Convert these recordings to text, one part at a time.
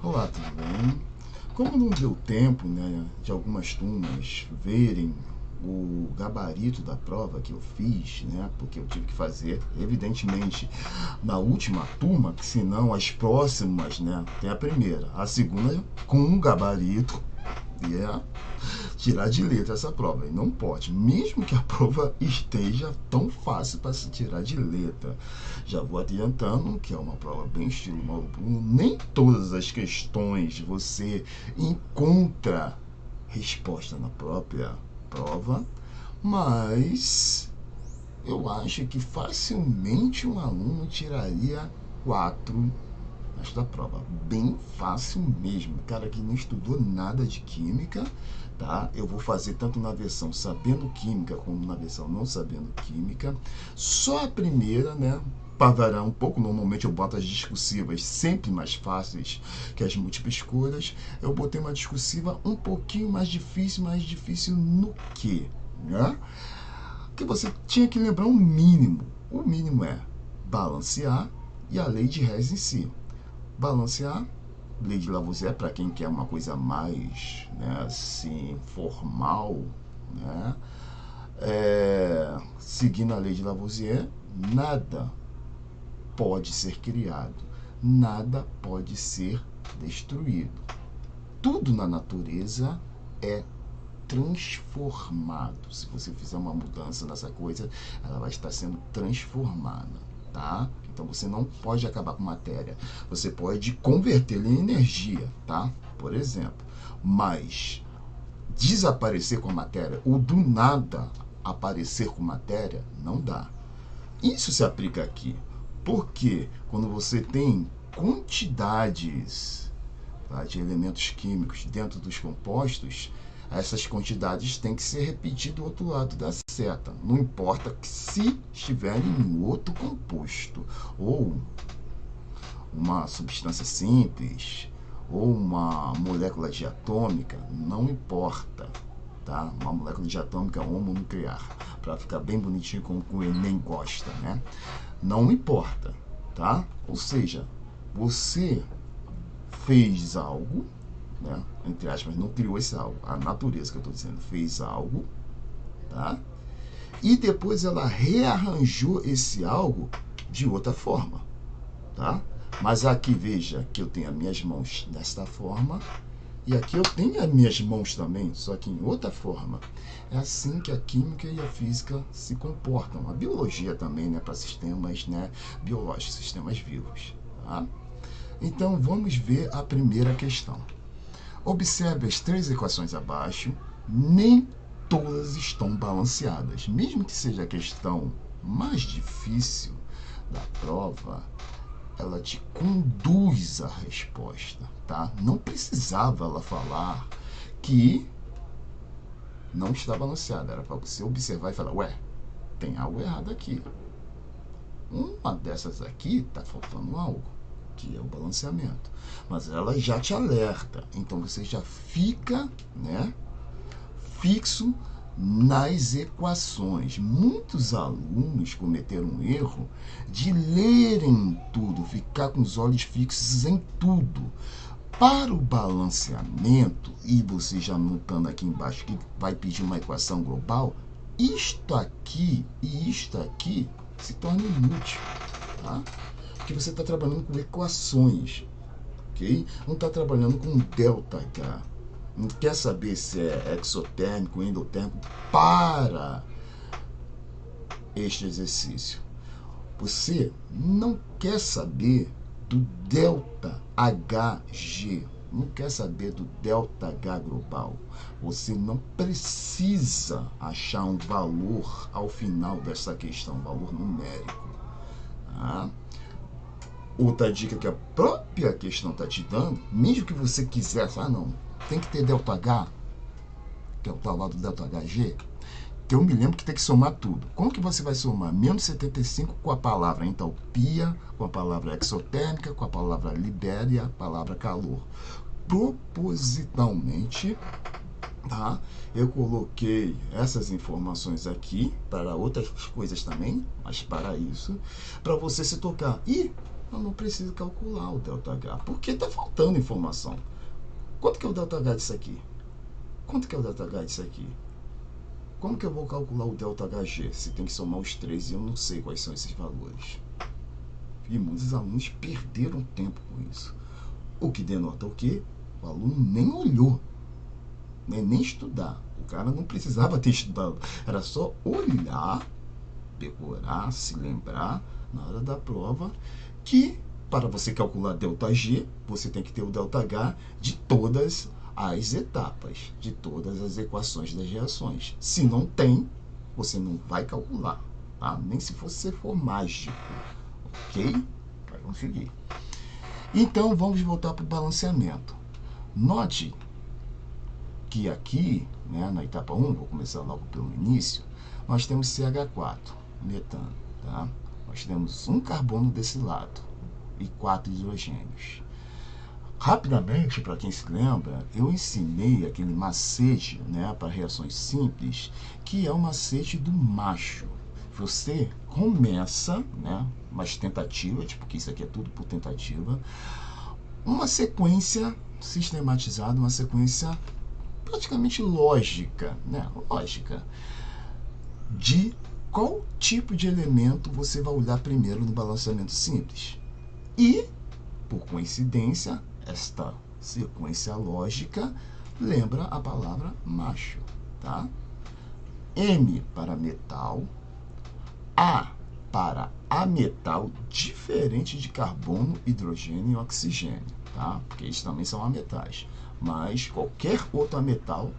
Olá, tudo bem? Como não deu tempo, né, de algumas turmas verem o gabarito da prova que eu fiz, né, porque eu tive que fazer, evidentemente, na última turma, que senão as próximas, né, tem a primeira, a segunda com um gabarito, e é tirar de letra essa prova. E não pode, mesmo que a prova esteja tão fácil para se tirar de letra. Já vou adiantando que é uma prova bem estilo Mauro Bruno. Nem todas as questões você encontra resposta na própria prova, mas eu acho que facilmente um aluno tiraria 4 nesta prova. Bem fácil mesmo. Cara que não estudou nada de química, tá? Eu vou fazer tanto na versão sabendo química como na versão não sabendo química. Só a primeira, né? Para variar um pouco, normalmente eu boto as discursivas sempre mais fáceis que as múltiplas escolhas. Eu botei uma discursiva um pouquinho mais difícil no que, né? Que você tinha que lembrar um mínimo. O mínimo é balancear e a lei de Hess em si. Balancear, lei de Lavoisier, para quem quer uma coisa mais, né, assim, formal, né? Seguindo a lei de Lavoisier, nada pode ser criado, nada pode ser destruído. Tudo na natureza é transformado. Se você fizer uma mudança nessa coisa, ela vai estar sendo transformada, tá? Então você não pode acabar com matéria. Você pode convertê-la em energia, tá? Por exemplo. Mas desaparecer com a matéria ou do nada aparecer com matéria, não dá. Isso se aplica aqui. Porque quando você tem quantidades, tá, de elementos químicos dentro dos compostos, essas quantidades têm que ser repetidas do outro lado da seta. Não importa que se estiverem em outro composto, ou uma substância simples, ou uma molécula diatômica, não importa. Tá? Uma molécula diatômica homonuclear, para ficar bem bonitinho como o Enem gosta, né? Não importa, tá? Ou seja, você fez algo, né? Entre aspas, não criou esse algo. A natureza que eu estou dizendo fez algo, tá? E depois ela rearranjou esse algo de outra forma, tá? Mas aqui veja que eu tenho as minhas mãos desta forma e aqui eu tenho as minhas mãos também, só que em outra forma. É assim que a química e a física se comportam. A biologia também, né, para sistemas, né, biológicos, sistemas vivos, tá? Então vamos ver a primeira questão. Observe as 3 equações abaixo, nem todas estão balanceadas. Mesmo que seja a questão mais difícil da prova, ela te conduz à resposta, tá? Não precisava ela falar que não está balanceada, era para você observar e falar, ué, tem algo errado aqui. Uma dessas aqui está faltando algo, que é o balanceamento. Mas ela já te alerta, então você já fica, né, fixo nas equações. Muitos alunos cometeram um erro de lerem tudo, ficar com os olhos fixos em tudo. Para o balanceamento, e você já notando aqui embaixo que vai pedir uma equação global, isto aqui e isto aqui se torna inútil, tá? Porque você está trabalhando com equações, ok? Não está trabalhando com ΔH. Não quer saber se é exotérmico, endotérmico para este exercício. Você não quer saber do ΔHG, não quer saber do ΔH global. Você não precisa achar um valor ao final dessa questão, um valor numérico. Tá? Outra dica que a própria questão está te dando, mesmo que você quisesse, não, tem que ter ΔH, que é o tal lá do ΔHG, que eu me lembro que tem que somar tudo. Como que você vai somar? Menos 75 com a palavra entalpia, com a palavra exotérmica, com a palavra libera e a palavra calor. Propositalmente, tá? Eu coloquei essas informações aqui para outras coisas também, mas para isso, para você se tocar. E eu não preciso calcular o ΔH, porque está faltando informação. Quanto que é o ΔH disso aqui? Quanto que é o ΔH disso aqui? Como que eu vou calcular o ΔHG se tem que somar os três e eu não sei quais são esses valores? E muitos alunos perderam tempo com isso. O que denota o quê? O aluno nem olhou, né? Nem estudar. O cara não precisava ter estudado. Era só olhar, decorar, se lembrar na hora da prova que para você calcular ΔG, você tem que ter o ΔH de todas as etapas, de todas as equações das reações. Se não tem, você não vai calcular, tá? Nem se você for mágico, ok? Vai conseguir. Então, vamos voltar para o balanceamento. Note que aqui, né, na etapa 1, vou começar logo pelo início, nós temos CH4, metano, tá? Nós temos um carbono desse lado e 4 hidrogênios. Rapidamente, para quem se lembra, eu ensinei aquele macete, né, para reações simples, que é o macete do macho. Você começa, né, umas tentativas, porque isso aqui é tudo por tentativa, uma sequência sistematizada, uma sequência praticamente lógica, né, lógica, de qual tipo de elemento você vai olhar primeiro no balanceamento simples. E, por coincidência, esta sequência lógica lembra a palavra macho, tá? M para metal, A para ametal, diferente de carbono, hidrogênio e oxigênio, tá? Porque eles também são ametais. Mas qualquer outro ametal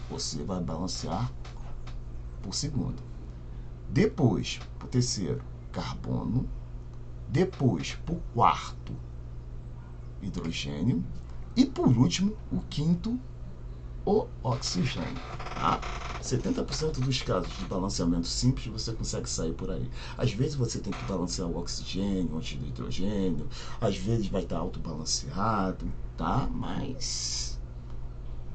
você vai balancear por segundo. Depois, por terceiro, carbono. Depois, por quarto, hidrogênio. E por último, o quinto, o oxigênio. Tá? 70% dos casos de balanceamento simples você consegue sair por aí. Às vezes você tem que balancear o oxigênio antes do hidrogênio, às vezes vai estar autobalanceado, tá? Mas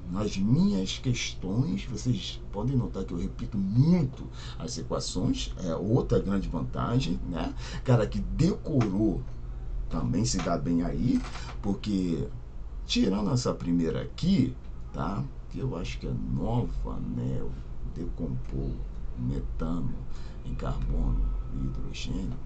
nas minhas questões, vocês podem notar que eu repito muito as equações, é outra grande vantagem, né? Cara que decorou também se dá bem aí, porque tirando essa primeira aqui, tá? Que eu acho que é nova, né? Eu decompor metano em carbono e hidrogênio.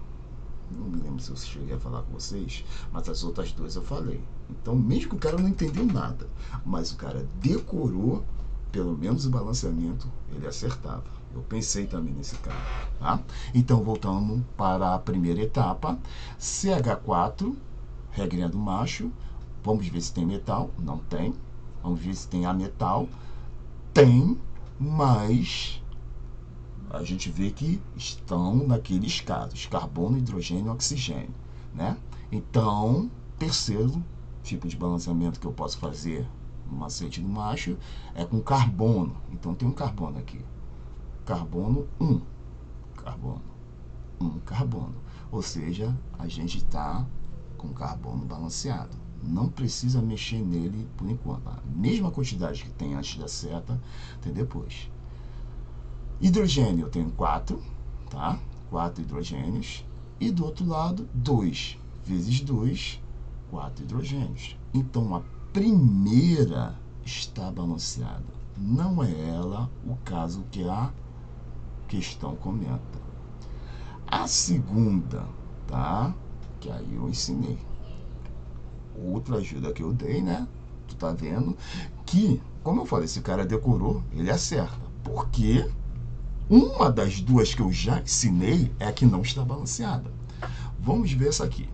Não me lembro se eu cheguei a falar com vocês, mas as outras duas eu falei. Então, mesmo que o cara não entendeu nada, mas o cara decorou, pelo menos o balanceamento, ele acertava. Eu pensei também nesse cara, tá? Então, voltando para a primeira etapa, CH4, regrinha do macho. Vamos ver se tem metal. Não tem. Vamos ver se tem ametal. Tem, mas a gente vê que estão naqueles casos, carbono, hidrogênio e oxigênio, né? Então, terceiro tipo de balanceamento que eu posso fazer no macete do macho é com carbono. Então, tem um carbono aqui. Carbono 1. Carbono. 1 carbono. Ou seja, a gente está com carbono balanceado. Não precisa mexer nele por enquanto. A mesma quantidade que tem antes da seta, tem depois. Hidrogênio eu tenho 4, tá? 4 hidrogênios. E do outro lado, 2 vezes 2, 4 hidrogênios. Então, a primeira está balanceada. Não é ela o caso que a questão comenta. A segunda, tá? Que aí eu ensinei. Outra ajuda que eu dei, né? Tu tá vendo? Que, como eu falei, esse cara decorou, ele acerta. Porque uma das duas que eu já ensinei é a que não está balanceada. Vamos ver essa aqui.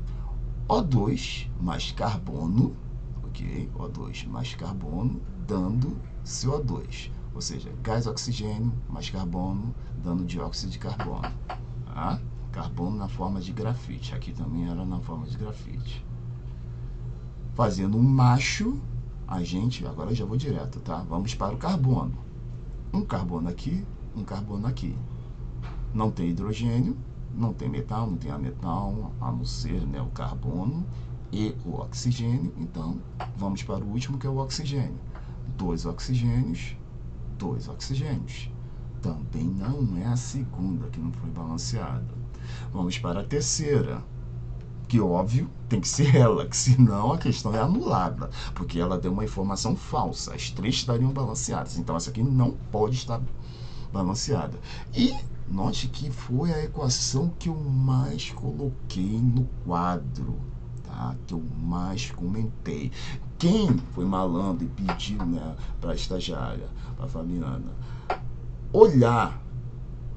O2 mais carbono, ok? O2 mais carbono, dando CO2. Ou seja, gás oxigênio mais carbono, dando dióxido de carbono. Tá? Carbono na forma de grafite. Aqui também era na forma de grafite. Fazendo um macho, a gente, agora eu já vou direto, tá? Vamos para o carbono. Um carbono aqui, um carbono aqui. Não tem hidrogênio, não tem metal, não tem ametal, a não ser, né, o carbono e o oxigênio. Então, vamos para o último, que é o oxigênio. 2 oxigênios, 2 oxigênios. Também não é a segunda que não foi balanceada. Vamos para a terceira, que óbvio tem que ser ela, que senão a questão é anulada, porque ela deu uma informação falsa. As três estariam balanceadas, então essa aqui não pode estar balanceada. E note que foi a equação que eu mais coloquei no quadro, tá? Que eu mais comentei. Quem foi malandro e pediu, né, para a estagiária, para a Fabiana, olhar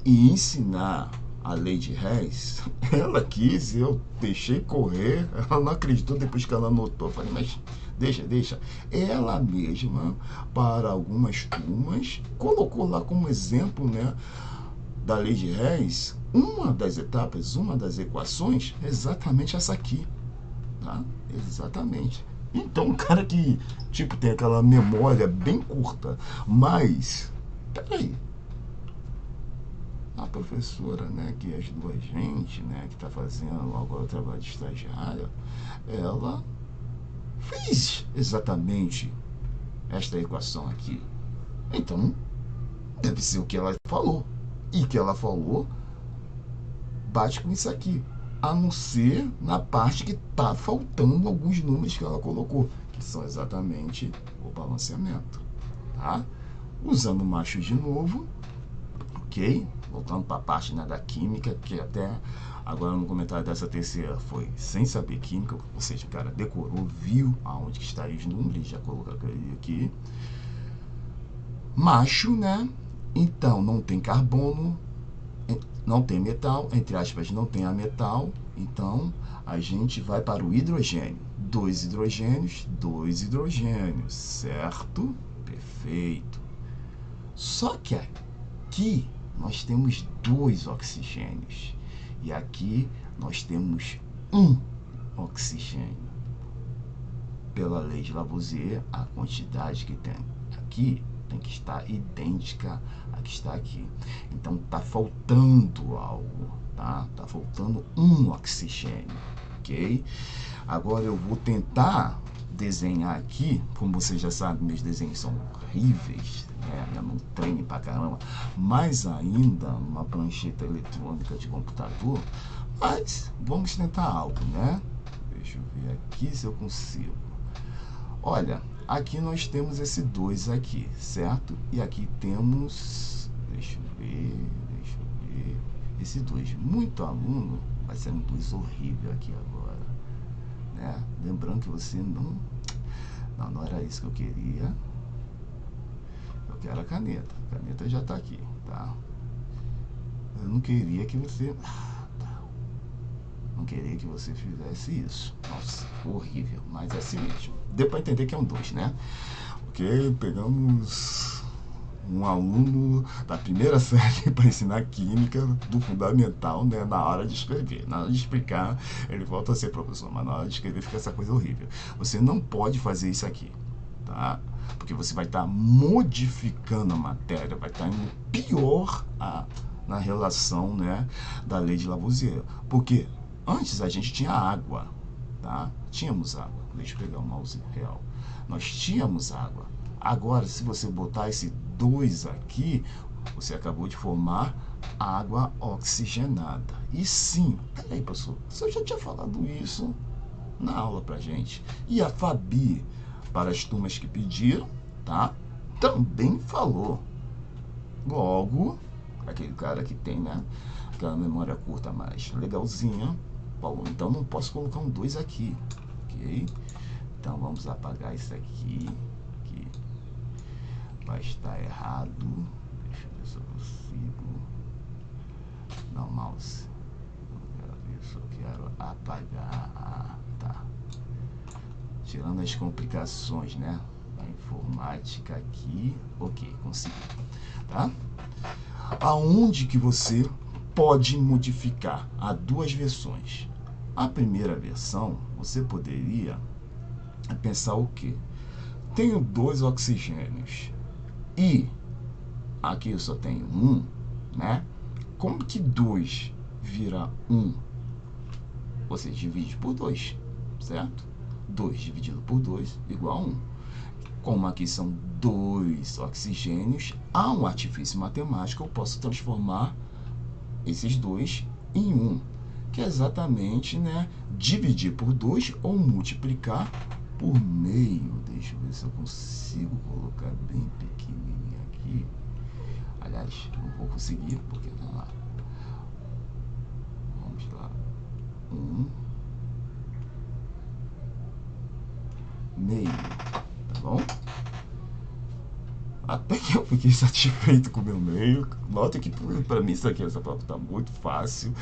e ensinar a lei de Hess, ela quis, eu deixei correr, ela não acreditou depois que ela anotou. Eu falei, mas deixa. Ela mesma, para algumas turmas, colocou lá como exemplo, né, da lei de Hess, uma das etapas, uma das equações, exatamente essa aqui, tá? Exatamente. Então, o cara que, tipo, tem aquela memória bem curta, mas, peraí, a professora, né, que ajudou a gente, né, que está fazendo agora o trabalho de estagiária, ela fez exatamente esta equação aqui. Então, deve ser o que ela falou. E o que ela falou bate com isso aqui. A não ser na parte que está faltando alguns números que ela colocou, que são exatamente o balanceamento. Tá? Usando macho de novo, ok? Voltando para a parte, né, da química, que até agora no comentário dessa terceira foi sem saber química, ou seja, o cara decorou, viu aonde que estaria os números, já colocaria aqui. Macho, né? Então não tem carbono, não tem metal, entre aspas, não tem a metal, então a gente vai para o hidrogênio. Dois hidrogênios, certo? Perfeito. Só que aqui nós temos 2 oxigênios e aqui nós temos 1 oxigênio. Pela lei de Lavoisier, a quantidade que tem aqui tem que estar idêntica à que está aqui. Então está faltando algo, tá? Está faltando 1 oxigênio, ok? Agora eu vou tentar desenhar aqui, como você já sabe, meus desenhos são horríveis, né? Eu não treino pra caramba, mais ainda numa prancheta eletrônica de computador, mas vamos tentar algo, né? Deixa eu ver aqui se eu consigo. Olha, aqui nós temos esse 2 aqui, certo? E aqui temos, deixa eu ver, esse 2. Muito aluno vai ser um 2 horrível aqui agora, né? Lembrando que você não era isso que eu queria. Eu quero a caneta. A caneta já está aqui, tá? Eu não queria que você... Não queria que você fizesse isso. Nossa, horrível. Mas é assim mesmo. Deu para entender que é um 2, né? Ok, pegamos um aluno da primeira série para ensinar química do fundamental, né, na hora de escrever. Na hora de explicar, ele volta a ser professor, mas na hora de escrever fica essa coisa horrível. Você não pode fazer isso aqui, tá? Porque você vai estar modificando a matéria, vai estar indo pior na relação, né, da lei de Lavoisier. Porque antes a gente tinha água, tá? Tínhamos água. Deixa eu pegar o mouse real. Nós tínhamos água. Agora, se você botar esse 2 aqui, você acabou de formar água oxigenada. E sim, peraí, professor, você já tinha falado isso na aula pra gente. E a Fabi, para as turmas que pediram, tá? Também falou. Logo, aquele cara que tem, né, aquela memória curta mais legalzinha, falou, então não posso colocar um 2 aqui, ok? Então vamos apagar isso aqui, que vai estar errado. Deixa eu ver se eu consigo. Não, mouse. Eu quero ver se eu quero apagar. Tá. Tirando as complicações, né? A informática aqui. Ok, consegui. Tá? Aonde que você pode modificar? Há 2 versões. A primeira versão, você poderia pensar o quê? Tenho 2 oxigênios e aqui eu só tenho 1, né? Como que 2 vira 1? Você divide por 2, certo? 2 dividido por 2 igual a 1. Como aqui são 2 oxigênios, há um artifício matemático, eu posso transformar esses 2 em 1, que é exatamente, né, dividir por 2 ou multiplicar por meio. Deixa eu ver se eu consigo colocar bem pequenininho aqui. Aliás, não vou conseguir, porque vamos lá. Vamos lá. 1 meio, tá bom? Até que eu fiquei satisfeito com o meu meio. Nota que para mim isso aqui, essa prova está muito fácil.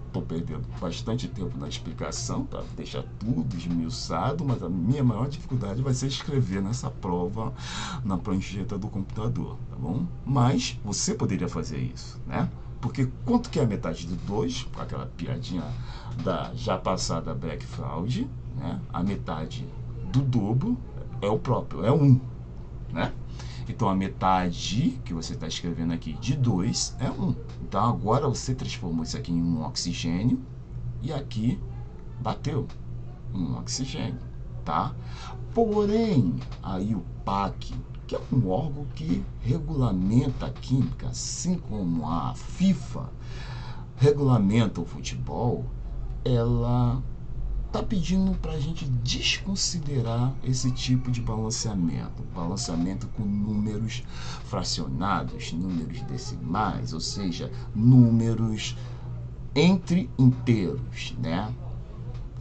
Estou perdendo bastante tempo na explicação para deixar tudo esmiuçado, mas a minha maior dificuldade vai ser escrever nessa prova na prancheta do computador, tá bom? Mas você poderia fazer isso, né? Porque quanto que é a metade de 2, com aquela piadinha da já passada Blackfraud, né? A metade do dobro é o próprio, é 1, né? Então, a metade que você está escrevendo aqui de 2 é 1. Então, agora você transformou isso aqui em um oxigênio e aqui bateu um oxigênio, tá? Porém, aí o PAC, que é um órgão que regulamenta a química, assim como a FIFA regulamenta o futebol, ela está pedindo para a gente desconsiderar esse tipo de balanceamento. Balanceamento com números fracionados, números decimais, ou seja, números entre inteiros, né?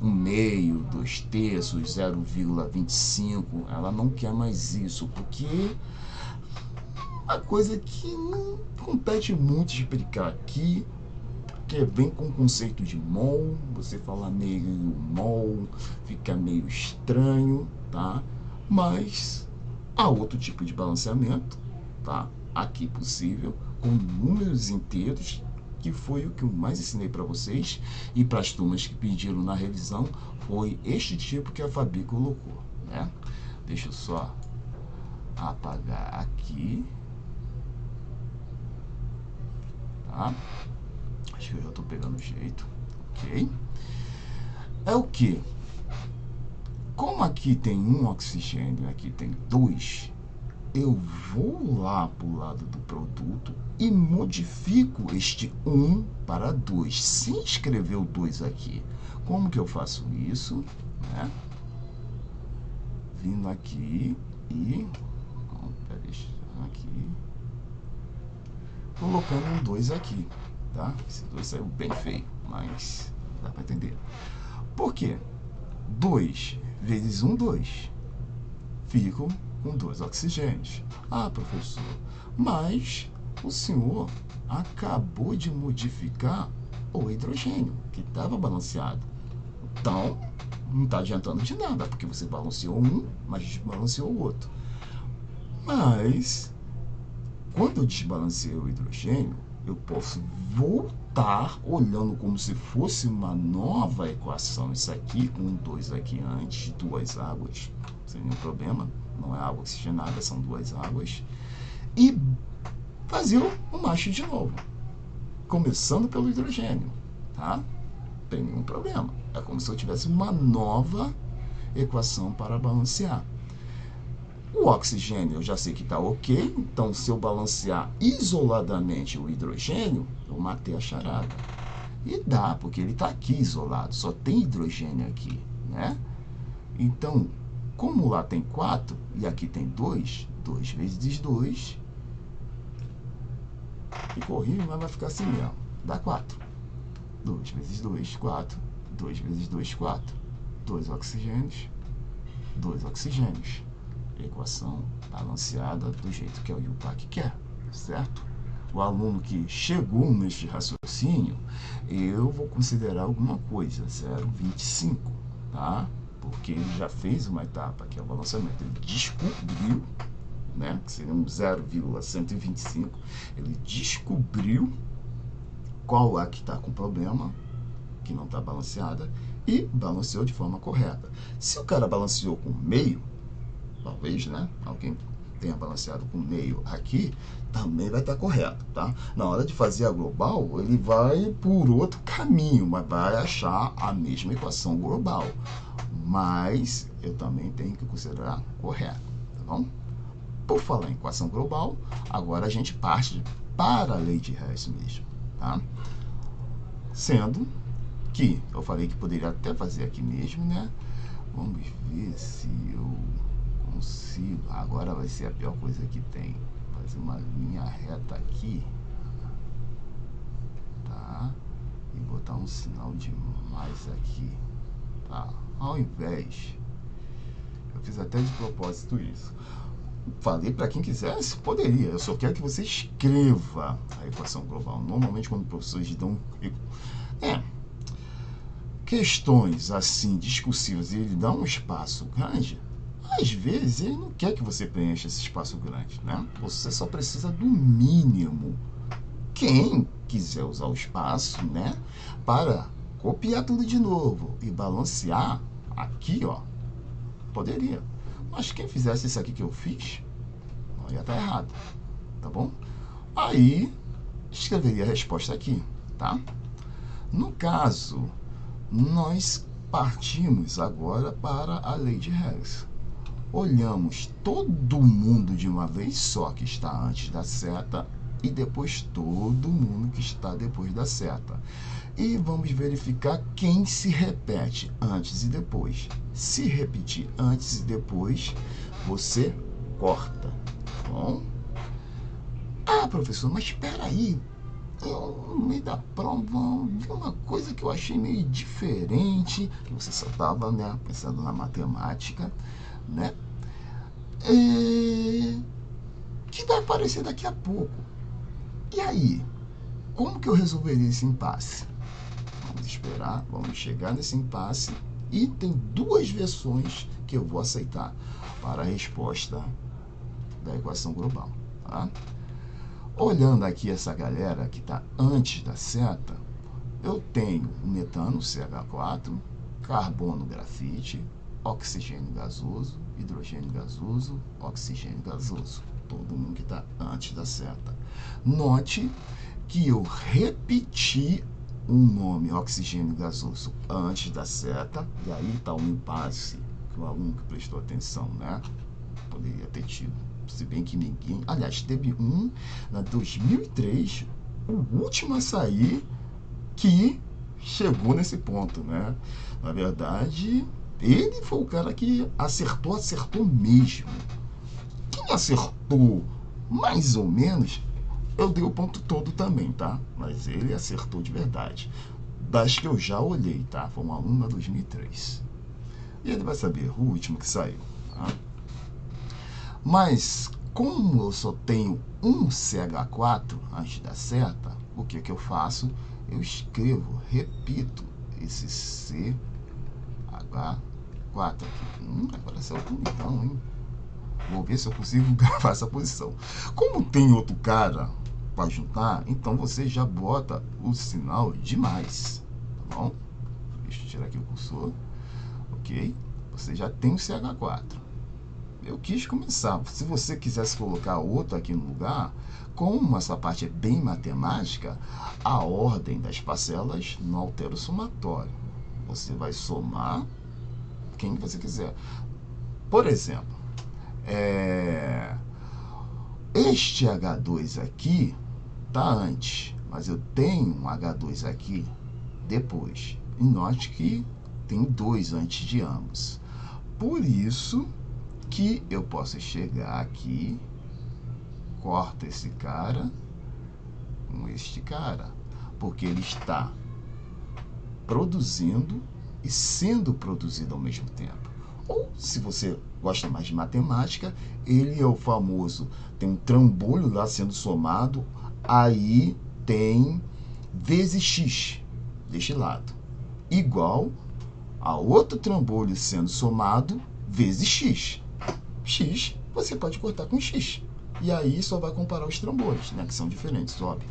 1/2, 2/3, 0,25. Ela não quer mais isso, porque é uma coisa que não compete muito explicar aqui, que vem com o conceito de mol, você fala meio mol, fica meio estranho, tá? Mas há outro tipo de balanceamento, tá? Aqui possível, com números inteiros, que foi o que eu mais ensinei para vocês, e para as turmas que pediram na revisão, foi este tipo que a Fabi colocou, né? Deixa eu só apagar aqui, tá? Acho que eu já estou pegando o jeito, ok? É o que? Como aqui tem um oxigênio e aqui tem 2, eu vou lá para o lado do produto e modifico este 1 para 2, sem escrever o 2 aqui. Como que eu faço isso? Né? Vindo aqui e... Vamos deixar aqui. Colocando um 2 aqui. Tá? Esse 2 saiu bem feio, mas dá para entender. Por quê? 2 vezes 1, 2. Ficam com 2 oxigênios. Ah, professor, mas o senhor acabou de modificar o hidrogênio, que estava balanceado. Então, não está adiantando de nada, porque você balanceou um, mas desbalanceou o outro. Mas, quando eu desbalanceei o hidrogênio, eu posso voltar olhando como se fosse uma nova equação. Isso aqui, com 2 aqui antes, 2 águas, sem nenhum problema. Não é água oxigenada, são 2 águas. E fazer o macho de novo. Começando pelo hidrogênio, tá? Não tem nenhum problema. É como se eu tivesse uma nova equação para balancear. O oxigênio eu já sei que está ok, então se eu balancear isoladamente o hidrogênio, eu matei a charada. E dá, porque ele está aqui isolado, só tem hidrogênio aqui, né? Então, como lá tem 4 e aqui tem 2, 2 vezes 2, ficou horrível, mas vai ficar assim mesmo, dá 4. 2 vezes 2, 4. 2 vezes 2, 4. 2 oxigênios, 2 oxigênios. Equação balanceada do jeito que a UPAC quer, certo? O aluno que chegou neste raciocínio, eu vou considerar alguma coisa, 0,25, tá? Porque ele já fez uma etapa, que é o balanceamento. Ele descobriu, né, que seria um 0,125, ele descobriu qual é que está com problema, que não está balanceada, e balanceou de forma correta. Se o cara balanceou com meio, talvez, né, alguém tenha balanceado com meio aqui, também vai estar correto, tá? Na hora de fazer a global, ele vai por outro caminho, mas vai achar a mesma equação global. Mas eu também tenho que considerar correto, tá bom? Por falar em equação global, agora a gente parte para a lei de Hess mesmo, tá? Sendo que eu falei que poderia até fazer aqui mesmo, né? Vamos ver se eu consigo. Agora vai ser a pior coisa que tem. Fazer uma linha reta aqui, tá? E botar um sinal de mais aqui, tá? Ao invés, eu fiz até de propósito isso. Falei para quem quisesse, poderia. Eu só quero que você escreva a equação global. Normalmente, quando professores dão questões assim discursivas e ele dá um espaço grande, às vezes ele não quer que você preencha esse espaço grande, né? Você só precisa do mínimo. Quem quiser usar o espaço, né, para copiar tudo de novo e balancear aqui, ó, poderia. Mas quem fizesse isso aqui que eu fiz, não ia estar errado, tá bom? Aí escreveria a resposta aqui, tá? No caso, nós partimos agora para a lei de Hess. Olhamos todo mundo de uma vez só que está antes da seta e depois todo mundo que está depois da seta. E vamos verificar quem se repete antes e depois. Se repetir antes e depois, você corta, tá bom? Ah, professor, mas espera aí. Eu, no meio da prova, vi uma coisa que eu achei meio diferente, que você só estava, né, pensando na matemática, né? Que vai aparecer daqui a pouco. E aí, como que eu resolveria esse impasse? Vamos esperar, vamos chegar nesse impasse e tem duas versões que eu vou aceitar para a resposta da equação global, tá? Olhando aqui essa galera que está antes da seta, eu tenho o metano, CH4, carbono, grafite, oxigênio gasoso, hidrogênio gasoso, oxigênio gasoso. Todo mundo que está antes da seta. Note que eu repeti o nome oxigênio gasoso antes da seta, e aí está um impasse que o aluno que prestou atenção, né, poderia ter tido. Se bem que ninguém... Aliás, teve um na 2003, o último a sair, que chegou nesse ponto, né? Na verdade, ele foi o cara que acertou mesmo. Quem acertou mais ou menos, eu dei o ponto todo também, tá? Mas ele acertou de verdade. Das que eu já olhei, tá? Foi um aluno na 2003. E ele vai saber, o último que saiu, tá? Mas, como eu só tenho um CH4 antes da seta, o que eu faço? Eu escrevo, repito, esse CH4 aqui. Agora saiu bonitão, hein? Vou ver se eu consigo gravar essa posição. Como tem outro cara para juntar, então você já bota o sinal de mais, tá bom? Deixa eu tirar aqui o cursor, ok? Você já tem o CH4. Eu quis começar. Se você quisesse colocar outro aqui no lugar, como essa parte é bem matemática, a ordem das parcelas não altera o somatório. Você vai somar quem você quiser. Por exemplo, este H2 aqui está antes, mas eu tenho um H2 aqui depois. E note que tem 2 antes de ambos. Por isso que eu posso chegar aqui, corta esse cara com este cara, porque ele está produzindo e sendo produzido ao mesmo tempo. Ou, se você gosta mais de matemática, ele é o famoso, tem um trambolho lá sendo somado, aí tem vezes x deste lado, igual a outro trambolho sendo somado vezes x. X você pode cortar com x. E aí só vai comparar os trambolhos, né, que são diferentes, óbvio.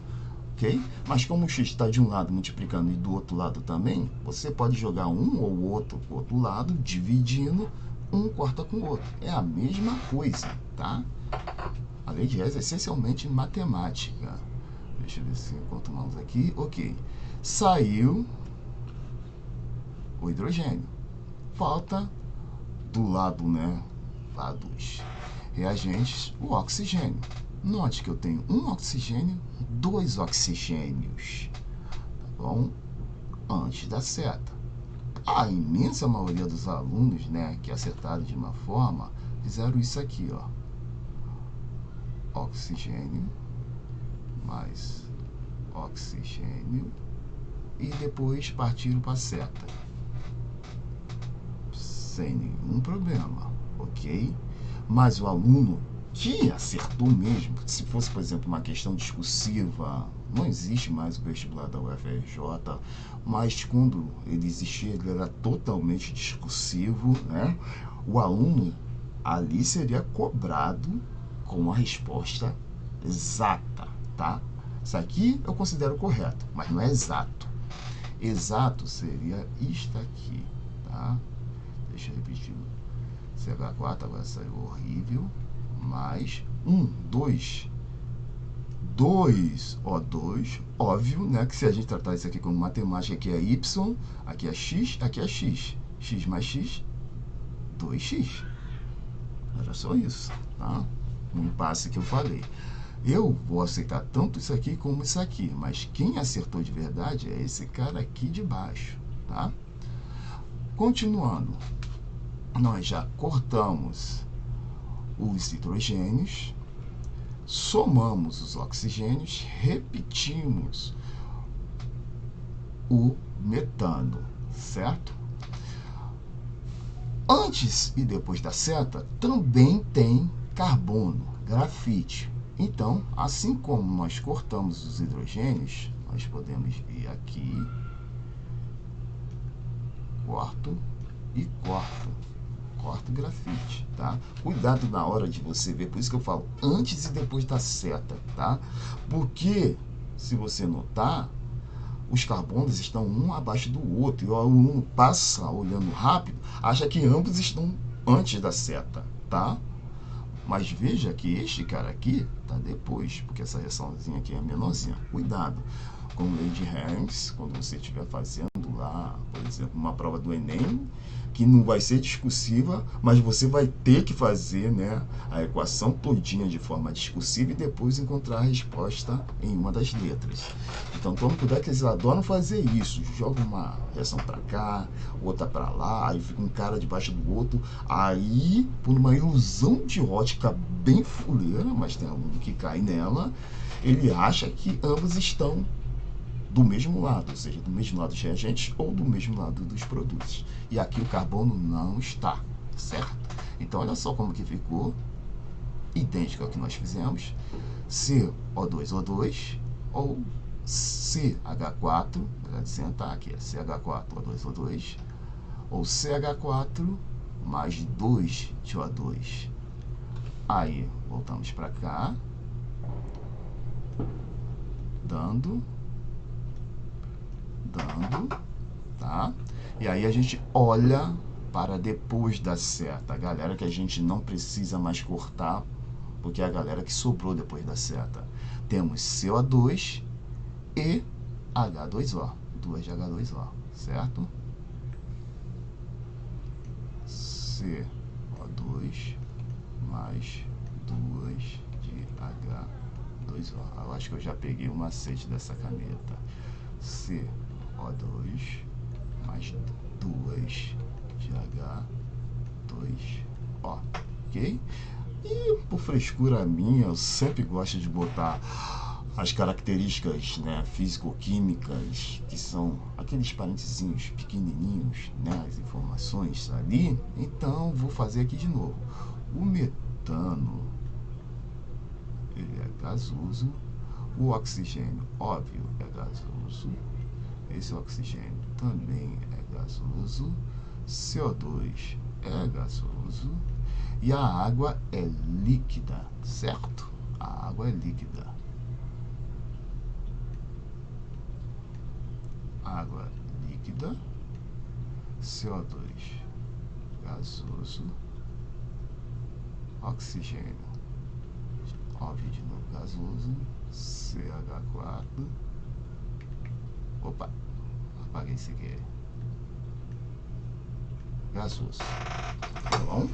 Ok? Mas como o x está de um lado multiplicando e do outro lado também, você pode jogar um ou outro para o outro lado, dividindo, um corta com o outro. É a mesma coisa, tá? A lei de Hess é essencialmente matemática. Deixa eu ver se continuamos aqui. Ok. Saiu o hidrogênio. Falta do lado, né, lá dos reagentes, o oxigênio. Note que eu tenho um oxigênio, 2 oxigênios, tá bom? antes da seta. A imensa maioria dos alunos, né, que acertaram de uma forma, fizeram isso aqui, ó. Oxigênio, mais oxigênio, e depois partiram para a seta. Sem nenhum problema, ok? Mas o aluno que acertou mesmo, se fosse, por exemplo, uma questão discursiva, não existe mais o vestibular da UFRJ, mas quando ele existia, ele era totalmente discursivo, né? O aluno ali seria cobrado com a resposta exata, tá? Isso aqui eu considero correto, mas não é exato. Exato seria isto aqui, tá? Deixa eu repetir. CH4 agora saiu horrível. Mais 2 O2, óbvio, né? Que se a gente tratar isso aqui como matemática, aqui é Y, aqui é X, aqui é X. X mais X, 2X. Era só isso, tá? Um impasse que eu falei. Eu vou aceitar tanto isso aqui como isso aqui, mas quem acertou de verdade é esse cara aqui de baixo, tá? Continuando, nós já cortamos os hidrogênios, somamos os oxigênios, repetimos o metano, certo? Antes e depois da seta também tem carbono, grafite. Então, assim como nós cortamos os hidrogênios, nós podemos vir aqui, corto e corto grafite, tá? Cuidado na hora de você ver, por isso que eu falo antes e depois da seta, tá? Porque, se você notar, os carbonos estão um abaixo do outro, e o aluno passa olhando rápido, acha que ambos estão antes da seta, tá? Mas veja que este cara aqui tá depois, porque essa reaçãozinha aqui é menorzinha. Cuidado com o Lady Harris, quando você estiver fazendo lá, por exemplo, uma prova do Enem, que não vai ser discursiva, mas você vai ter que fazer, né, a equação todinha de forma discursiva e depois encontrar a resposta em uma das letras. Então tome cuidado que eles adoram fazer isso, joga uma reação para cá, outra para lá, aí fica um cara debaixo do outro, aí por uma ilusão de ótica bem fuleira, mas tem aluno que cai nela, ele acha que ambos estão do mesmo lado, ou seja, do mesmo lado dos reagentes ou do mesmo lado dos produtos. E aqui o carbono não está, certo? Então olha só como que ficou, idêntico ao que nós fizemos, CO2O2 ou CH4, tá aqui, CH4O2O2, ou CH4 mais 2 de O2. Aí, voltamos para cá, dando, tá? E aí a gente olha para depois da seta, a galera que a gente não precisa mais cortar, porque é a galera que sobrou depois da seta. Temos CO2 e H2O, 2 de H2O, certo? CO2 mais 2 de H2O. Eu acho que eu já peguei o macete dessa caneta. CO2 mais 2 de H2O, ok? E por frescura minha, eu sempre gosto de botar as características, né, físico-químicas, que são aqueles parentezinhos pequenininhos, né, as informações ali. Então, vou fazer aqui de novo. O metano, ele é gasoso. O oxigênio, óbvio, é gasoso. Esse oxigênio também é gasoso. CO2 é gasoso. E a água é líquida, certo? A água é líquida. Água líquida, CO2 gasoso, oxigênio, óbvio de novo gasoso, CH4, opa, apaguei isso aqui, gasoso, tá bom?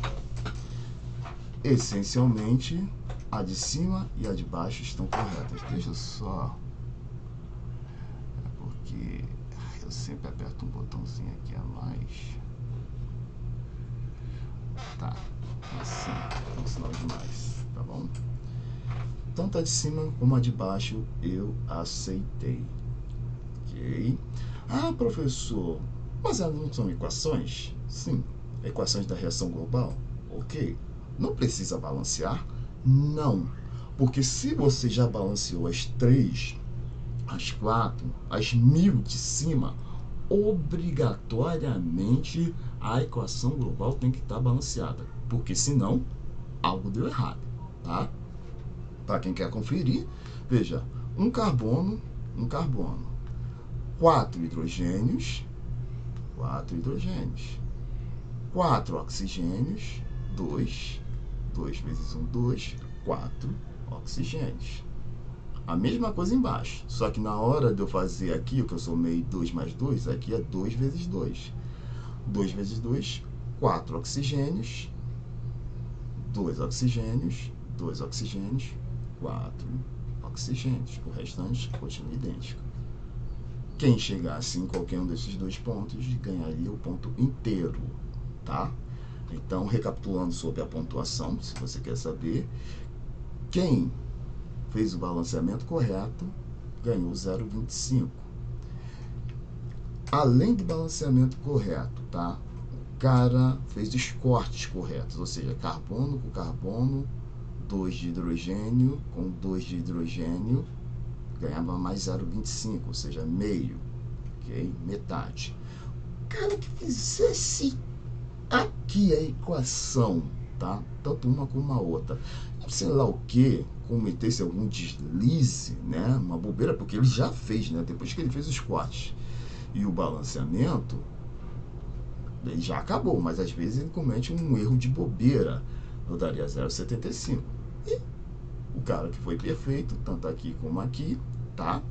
Essencialmente, a de cima e a de baixo estão corretas. Deixa eu só... porque Eu sempre aperto um botãozinho aqui a mais. Tá, assim, tem um sinal de mais, tá bom? Tanto a de cima como a de baixo eu aceitei. Ok? Ah, professor, mas elas não são equações? Sim, equações da reação global. Ok. Não precisa balancear? Não. Porque se você já balanceou as 3, as 4, as 1000 de cima, obrigatoriamente a equação global tem que estar balanceada. Porque senão, algo deu errado. Tá? Para quem quer conferir, veja, um carbono, 4 hidrogênios, 4 oxigênios, 2 vezes 1, 2, 4 oxigênios. A mesma coisa embaixo, só que na hora de eu fazer aqui, o que eu somei 2 mais 2, aqui é 2 vezes 2. 2 vezes 2, 4 oxigênios, 2 oxigênios, 2 oxigênios, 4 oxigênios. O restante continua idêntico. Quem chegasse em qualquer um desses dois pontos ganharia o ponto inteiro, tá? Então, recapitulando sobre a pontuação, se você quer saber, quem fez o balanceamento correto ganhou 0,25. Além do balanceamento correto, tá? O cara fez os cortes corretos, ou seja, carbono com carbono, 2 de hidrogênio com 2 de hidrogênio, ganhava mais 0,25, ou seja, meio, ok? Metade. O cara que fizesse aqui a equação, tá? Tanto uma como a outra, sei lá o que, cometesse algum deslize, né? Uma bobeira, porque ele já fez, né? Depois que ele fez os cortes e o balanceamento, ele já acabou, mas às vezes ele comete um erro de bobeira. Eu daria 0,75. E o cara que foi perfeito, tanto aqui como aqui, tá?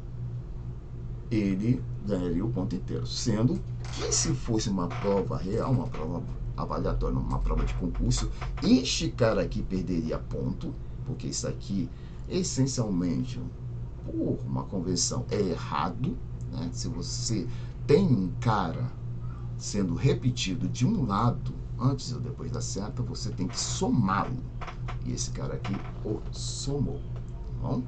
Ele ganharia o ponto inteiro. Sendo que se fosse uma prova real, uma prova avaliatória, uma prova de concurso, este cara aqui perderia ponto, porque isso aqui, essencialmente, por uma convenção, é errado, né? Se você tem um cara sendo repetido de um lado, antes ou depois da seta, você tem que somá-lo. E esse cara aqui o somou, tá bom?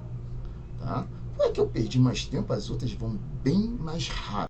Tá? Não é que eu perdi mais tempo, as outras vão bem mais rápido.